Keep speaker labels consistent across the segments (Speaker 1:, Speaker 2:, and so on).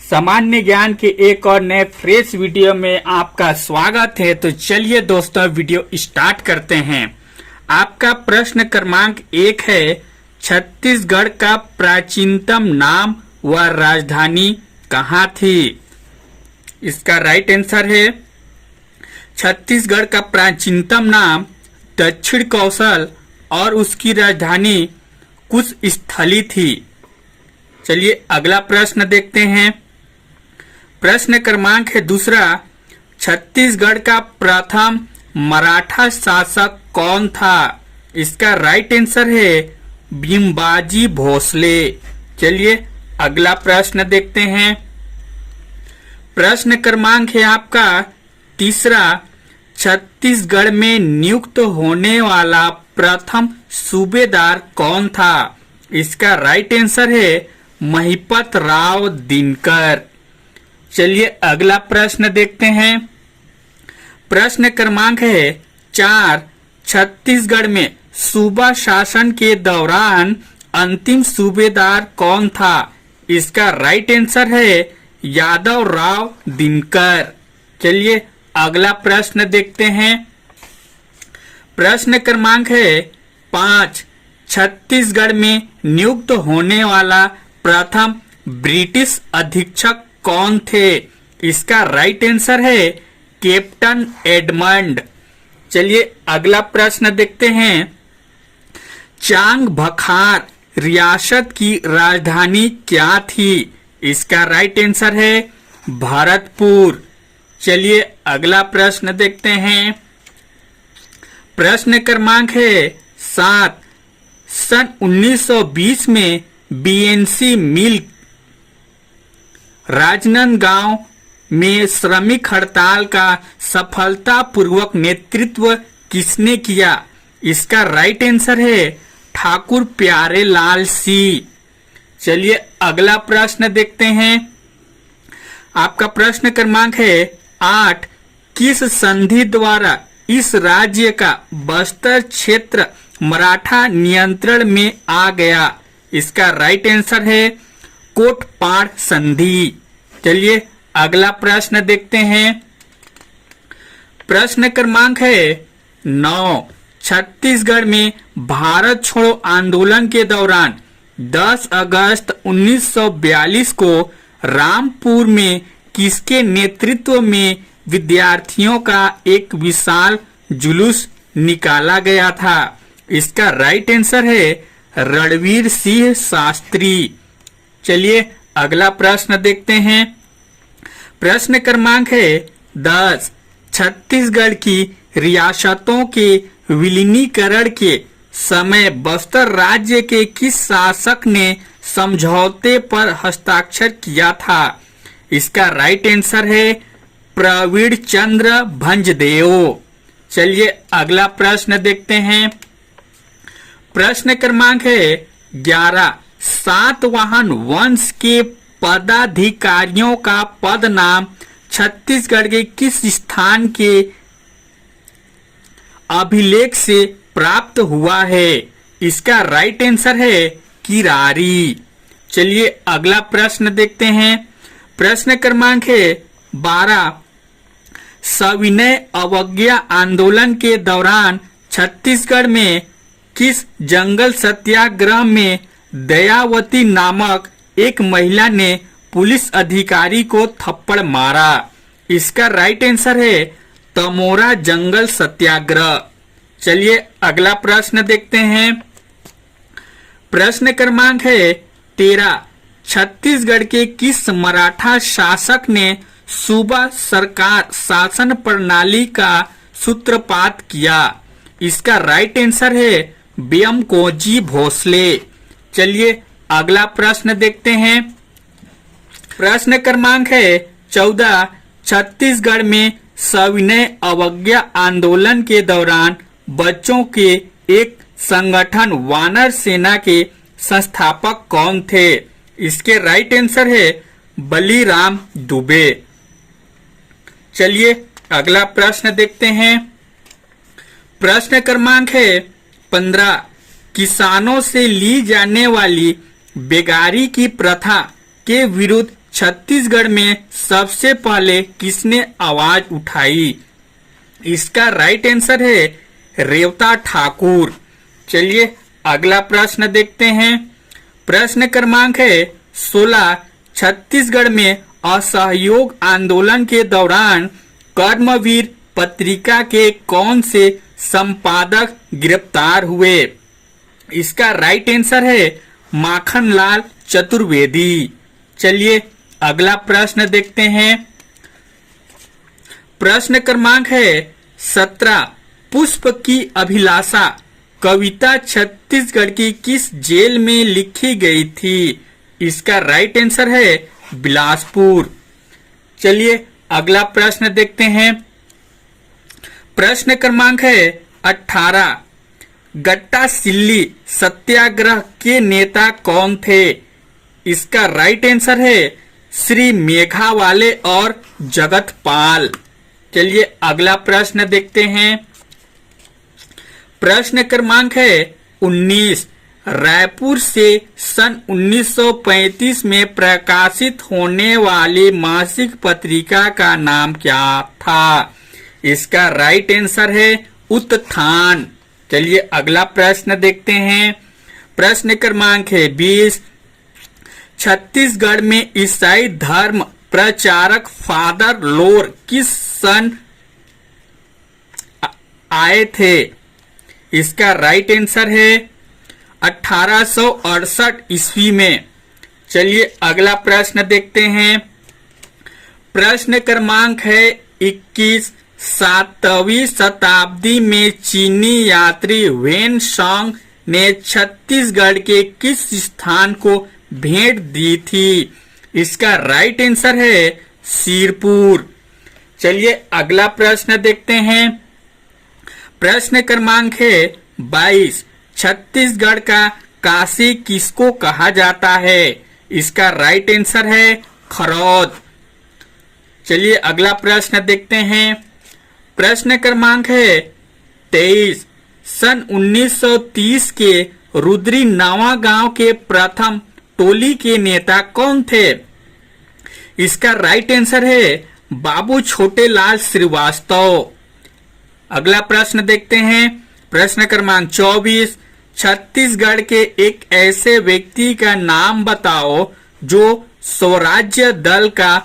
Speaker 1: सामान्य ज्ञान के एक और नए फ्रेश वीडियो में आपका स्वागत है। तो चलिए दोस्तों वीडियो स्टार्ट करते हैं। आपका प्रश्न क्रमांक 1 है, छत्तीसगढ़ का प्राचीनतम नाम व राजधानी कहाँ थी? इसका राइट आंसर है छत्तीसगढ़ का प्राचीनतम नाम दक्षिण कौशल और उसकी राजधानी कुशस्थली थी। चलिए अगला प्रश्न देखते हैं। प्रश्न क्रमांक है दूसरा, छत्तीसगढ़ का प्रथम मराठा शासक कौन था? इसका राइट आंसर है भीमबाजी भोसले। चलिए अगला प्रश्न देखते हैं। प्रश्न क्रमांक है आपका तीसरा, छत्तीसगढ़ में नियुक्त होने वाला प्रथम सूबेदार कौन था? इसका राइट आंसर है महिपत राव दिनकर। चलिए अगला प्रश्न देखते हैं। प्रश्न क्रमांक है 4, छत्तीसगढ़ में सूबा शासन के दौरान अंतिम सूबेदार कौन था? इसका राइट आंसर है यादव राव दिनकर। चलिए अगला प्रश्न देखते हैं। प्रश्न क्रमांक है 5, छत्तीसगढ़ में नियुक्त होने वाला प्रथम ब्रिटिश अधीक्षक कौन थे? इसका राइट आंसर है कैप्टन एडमंड। चलिए अगला प्रश्न देखते हैं। चांग बखार रियासत की राजधानी क्या थी? इसका राइट आंसर है भरतपुर। चलिए अगला प्रश्न देखते हैं। प्रश्न क्रमांक है 7, सन 1920 में बीएनसी मिल राजनांदगांव में श्रमिक हड़ताल का सफलतापूर्वक नेतृत्व किसने किया? इसका राइट आंसर है ठाकुर प्यारे लाल सिंह। चलिए अगला प्रश्न देखते हैं। आपका प्रश्न क्रमांक है 8, किस संधि द्वारा इस राज्य का बस्तर क्षेत्र मराठा नियंत्रण में आ गया? इसका राइट आंसर है कोटपाड़ संधि। चलिए अगला प्रश्न देखते हैं। प्रश्न क्रमांक है 9, छत्तीसगढ़ में भारत छोड़ो आंदोलन के दौरान 10 अगस्त 1942 को रामपुर में किसके नेतृत्व में विद्यार्थियों का एक विशाल जुलूस निकाला गया था? इसका राइट आंसर है रणवीर सिंह शास्त्री। चलिए अगला प्रश्न देखते हैं। प्रश्न क्रमांक है 10, छत्तीसगढ़ की रियासतों के विलीनीकरण के समय बस्तर राज्य के किस शासक ने समझौते पर हस्ताक्षर किया था? इसका राइट आंसर है प्रवीण चंद्र भंजदेव। चलिए अगला प्रश्न देखते हैं। प्रश्न क्रमांक है 11, सातवाहन वंश के पदाधिकारियों का पद नाम छत्तीसगढ़ के किस स्थान के अभिलेख से प्राप्त हुआ है? इसका राइट आंसर है किरारी। चलिए अगला प्रश्न देखते हैं। प्रश्न क्रमांक है 12, सविनय अवज्ञा आंदोलन के दौरान छत्तीसगढ़ में किस जंगल सत्याग्रह में दयावती नामक एक महिला ने पुलिस अधिकारी को थप्पड़ मारा? इसका राइट आंसर है तमोरा जंगल सत्याग्रह। चलिए अगला प्रश्न देखते हैं। प्रश्न क्रमांक है 13, छत्तीसगढ़ के किस मराठा शासक ने सूबा सरकार शासन प्रणाली का सूत्रपात किया? इसका राइट आंसर है ब्यामकोजी भोसले। चलिए अगला प्रश्न देखते हैं। प्रश्न क्रमांक है 14, छत्तीसगढ़ में सविनय अवज्ञा आंदोलन के दौरान बच्चों के एक संगठन वानर सेना के संस्थापक कौन थे? इसके राइट आंसर है बलीराम दुबे। चलिए अगला प्रश्न देखते हैं। प्रश्न क्रमांक है 15, किसानों से ली जाने वाली बेगारी की प्रथा के विरुद्ध छत्तीसगढ़ में सबसे पहले किसने आवाज उठाई? इसका राइट आंसर है रेवता ठाकुर। चलिए अगला प्रश्न देखते हैं। प्रश्न क्रमांक है 16। छत्तीसगढ़ में असहयोग आंदोलन के दौरान कर्मवीर पत्रिका के कौन से संपादक गिरफ्तार हुए? इसका राइट आंसर है माखनलाल चतुर्वेदी। चलिए अगला प्रश्न देखते हैं। प्रश्न क्रमांक है 17। पुष्प की अभिलाषा कविता छत्तीसगढ़ की किस जेल में लिखी गई थी? इसका राइट आंसर है बिलासपुर। चलिए अगला प्रश्न देखते हैं। प्रश्न क्रमांक है 18। गट्टा सिल्ली सत्याग्रह के नेता कौन थे? इसका राइट आंसर है श्री मेघावाले और जगत पाल। चलिए अगला प्रश्न देखते हैं। प्रश्न क्रमांक है 19। रायपुर से सन 1935 में प्रकाशित होने वाली मासिक पत्रिका का नाम क्या था? इसका राइट आंसर है उत्थान। चलिए अगला प्रश्न देखते हैं। प्रश्न क्रमांक है 20। छत्तीसगढ़ में ईसाई धर्म प्रचारक फादर लोर किस सन आए थे? इसका राइट आंसर है 1868 ईस्वी में। चलिए अगला प्रश्न देखते हैं। प्रश्न क्रमांक है 21। 7वीं शताब्दी में चीनी यात्री वेन सांग ने छत्तीसगढ़ के किस स्थान को भेंट दी थी? इसका राइट आंसर है सिरपुर। चलिए अगला प्रश्न देखते हैं। प्रश्न क्रमांक है 22। छत्तीसगढ़ का काशी किसको कहा जाता है? इसका राइट आंसर है खरौद। चलिए अगला प्रश्न देखते हैं। प्रश्न क्रमांक है 23। सन 1930 के रुद्री नवा गांव के प्रथम टोली के नेता कौन थे? इसका राइट आंसर है बाबू छोटेलाल श्रीवास्तव। अगला प्रश्न देखते हैं। प्रश्न क्रमांक 24। छत्तीसगढ़ के एक ऐसे व्यक्ति का नाम बताओ जो स्वराज्य दल का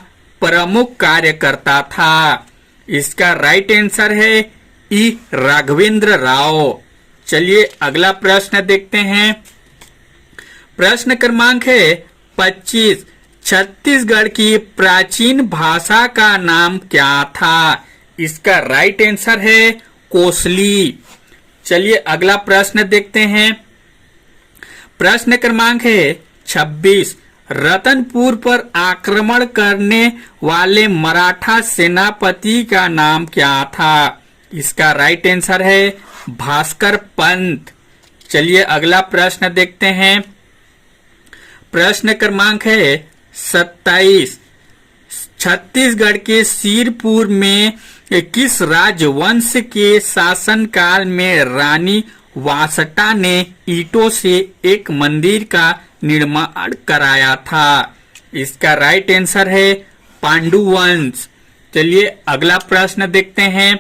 Speaker 1: प्रमुख कार्यकर्ता था। इसका राइट आंसर है ई राघवेंद्र राव। चलिए अगला प्रश्न देखते हैं। प्रश्न क्रमांक है 25। छत्तीसगढ़ की प्राचीन भाषा का नाम क्या था? इसका राइट आंसर है कोसली। चलिए अगला प्रश्न देखते हैं। प्रश्न क्रमांक है 26। रतनपुर पर आक्रमण करने वाले मराठा सेनापति का नाम क्या था? इसका राइट आंसर है भास्कर पंत। चलिए अगला प्रश्न देखते हैं। प्रश्न क्रमांक है 27। छत्तीसगढ़ के सिरपुर में किस राजवंश के शासनकाल में रानी वासटा ने ईंटों से एक मंदिर का निर्माण कराया था? इसका राइट आंसर है पांडु वंश। चलिए अगला प्रश्न देखते हैं।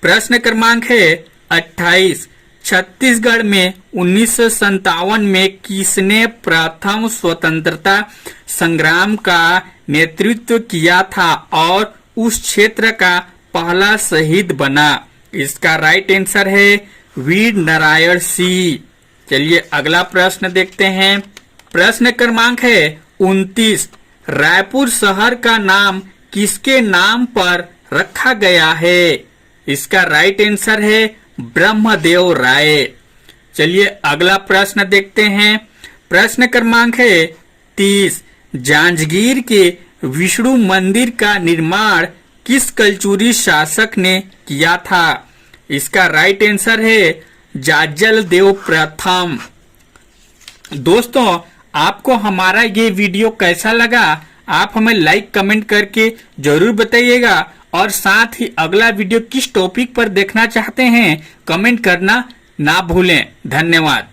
Speaker 1: प्रश्न क्रमांक है 28। छत्तीसगढ़ में 1957 में किसने प्रथम स्वतंत्रता संग्राम का नेतृत्व किया था और उस क्षेत्र का पहला शहीद बना? इसका राइट आंसर है वीर नारायण सिंह। चलिए अगला प्रश्न देखते हैं। प्रश्न क्रमांक है 29। रायपुर शहर का नाम किसके नाम पर रखा गया है? इसका राइट आंसर है ब्रह्मदेव राय। चलिए अगला प्रश्न देखते हैं। प्रश्न क्रमांक है 30। जांजगीर के विष्णु मंदिर का निर्माण किस कलचुरी शासक ने किया था? इसका राइट आंसर है जाजल देव प्रथम। दोस्तों आपको हमारा ये वीडियो कैसा लगा आप हमें लाइक कमेंट करके जरूर बताइएगा और साथ ही अगला वीडियो किस टॉपिक पर देखना चाहते हैं कमेंट करना ना भूलें। धन्यवाद।